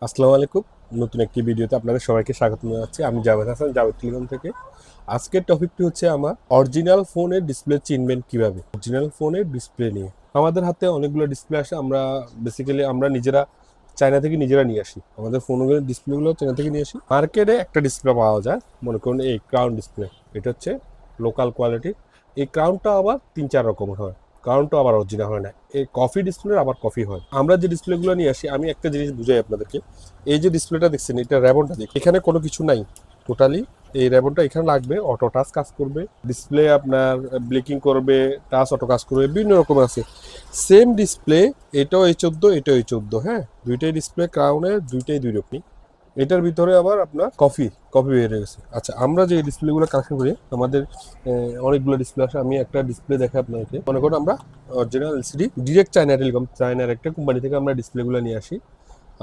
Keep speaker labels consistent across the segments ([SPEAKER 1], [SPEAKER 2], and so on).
[SPEAKER 1] আসসালামু আলাইকুম। নতুন একটি ভিডিওতে আপনাদের সবাইকে স্বাগত জানাচ্ছি। আমি জাভেদ হাসান, জাভেদ টেলিকম থেকে। আজকের টপিকটি হচ্ছে আমার অরিজিনাল ফোনের ডিসপ্লে চিনবেন কিভাবে। অরিজিনাল ফোনের ডিসপ্লে নিয়ে আমাদের হাতে অনেকগুলো ডিসপ্লে আসে। আমরা নিজেরা চায়না থেকে নিজেরা নিয়ে আসি। আমাদের ফোনগুলোর ডিসপ্লেগুলো চায়না থেকে নিয়ে আসি। মার্কেটে একটা ডিসপ্লে পাওয়া যায়, মনে করুন এই ক্রাউন ডিসপ্লে। এটা হচ্ছে লোকাল কোয়ালিটি। এই ক্রাউনটা আবার 3-4 রকমের হয়। কারণটা আবার অরিজিনাল হয় না। এই কফি ডিসপ্লের আবার কফি হয়। আমরা যে ডিসপ্লেগুলো নিয়ে আসি, আমি একটা জিনিস বুঝাই আপনাদেরকে। এই যে ডিসপ্লেটা দেখছেন, এটা র্যাবনটা দেখি, এখানে কোনো কিছু নাই টোটালি। এই র্যাবনটা এখানে লাগবে, অটো টাচ কাজ করবে, ডিসপ্লে আপনার ব্লিকিং করবে, টাচ অটো কাজ করবে, বিভিন্ন রকম আছে। সেম ডিসপ্লে, এটাও এই 14, এটাও এই 14, হ্যাঁ, দুইটাই ডিসপ্লে ক্রাউনের, দুইটাই দুই রকমই। এটার ভিতরে আবার আপনার কফি কফি বের হয়ে গেছে। আচ্ছা, আমরা যে ডিসপ্লেগুলো কালেকশন করি, আমাদের অনেকগুলো ডিসপ্লে আসে। আমি একটা ডিসপ্লে দেখাই আপনাকে। মনে করুন আমরা original LCD direct China telecom, চায়নার একটা কোম্পানি থেকে আমরা ডিসপ্লেগুলো নিয়ে আসি।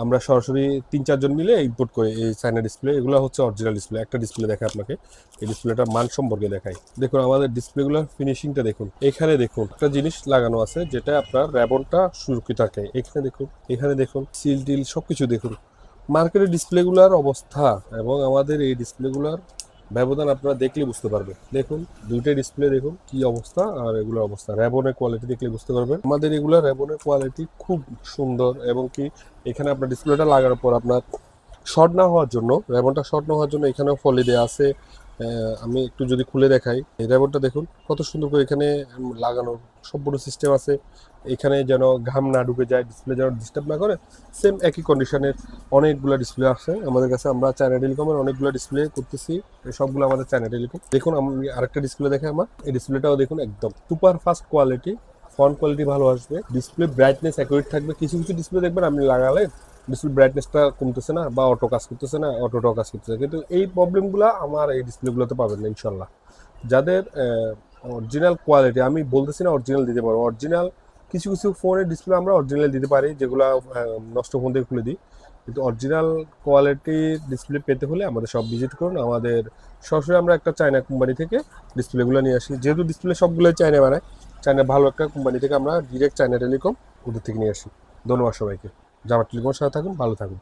[SPEAKER 1] আমরা সরাসরি 3-4 জন মিলে ইম্পোর্ট করি এই চায়না ডিসপ্লে। এগুলো হচ্ছে অরিজিনাল ডিসপ্লে। একটা ডিসপ্লে দেখায় আপনাকে, এই ডিসপ্লেটার মান সম্পর্কে দেখাই। দেখুন আমাদের ডিসপ্লেগুলোর ফিনিশিংটা দেখুন। এখানে দেখুন একটা জিনিস লাগানো আছে, যেটা আপনার র্যাবনটা সুরক্ষিত থাকে। এখানে দেখুন, এখানে দেখুন, সিল টিল সবকিছু দেখুন। মার্কেটের ডিসপ্লেগুলোর অবস্থা এবং আমাদের এই ডিসপ্লেগুলোর ব্যবধান আপনারা দেখলে বুঝতে পারবেন। দেখুন দুইটাই ডিসপ্লে দেখুন কি অবস্থা, আর এগুলোর অবস্থা। র্যাবনের কোয়ালিটি দেখলে বুঝতে পারবেন। আমাদের এগুলো র্যাবনের কোয়ালিটি খুব সুন্দর, এবং কি এখানে আপনার ডিসপ্লেটা লাগানোর পর আপনার শর্ট না হওয়ার জন্য, র্যাবনটা শর্ট না হওয়ার জন্য এখানেও ফলি দেওয়া আছে। আমি একটু যদি খুলে দেখাই, এই র্যাবনটা দেখুন কত সুন্দর করে এখানে লাগানোর সম্পূর্ণ সিস্টেম আছে। এখানে যেন ঘাম না ঢুকে যায়, ডিসপ্লে যেন ডিস্টার্ব না করে। সেম একই কন্ডিশনের অনেকগুলো ডিসপ্লে আছে আমাদের কাছে। আমরা চায়না টেলিকমের অনেকগুলো ডিসপ্লে করতেছি, সবগুলো আমাদের চায়না টেলিকম। দেখুন আমি আরেকটা ডিসপ্লে দেখে, আমার এই ডিসপ্লেটাও দেখুন একদম super fast quality. Font quality ভালো আসবে, ডিসপ্লে ব্রাইটনেস অ্যাকুরেট থাকবে। কিছু কিছু ডিসপ্লে দেখবেন আপনি লাগালে ডিসপ্লে ব্রাইটনেসটা কমতেছে না, বা অটো কাজ করতেছে না, অটোটাও কাজ করতেছে, কিন্তু এই প্রবলেমগুলো আমার এই ডিসপ্লেগুলোতে পাবেন না ইনশাল্লাহ। যাদের অরিজিনাল কোয়ালিটি, আমি বলতেছি না অরিজিনাল দিতে পারবো, অরিজিনাল কিছু কিছু ফোনের ডিসপ্লে আমরা অরিজিনাল দিতে পারি, যেগুলো নষ্ট ফোন থেকে খুলে দিই। কিন্তু অরিজিনাল কোয়ালিটির ডিসপ্লে পেতে হলে আমাদের সব ভিজিট করুন। আমাদের সরাসরি আমরা একটা চায়না কোম্পানি থেকে ডিসপ্লেগুলো নিয়ে আসি, যেহেতু ডিসপ্লে সবগুলোই চায়না বানায়। চায়না ভালো একটা কোম্পানি থেকে আমরা ডিরেক্ট চায়না টেলিকম ওদের থেকে নিয়ে আসি। ধন্যবাদ সবাইকে। জাভেদ টেলিকমের সাথে থাকুন, ভালো থাকুন।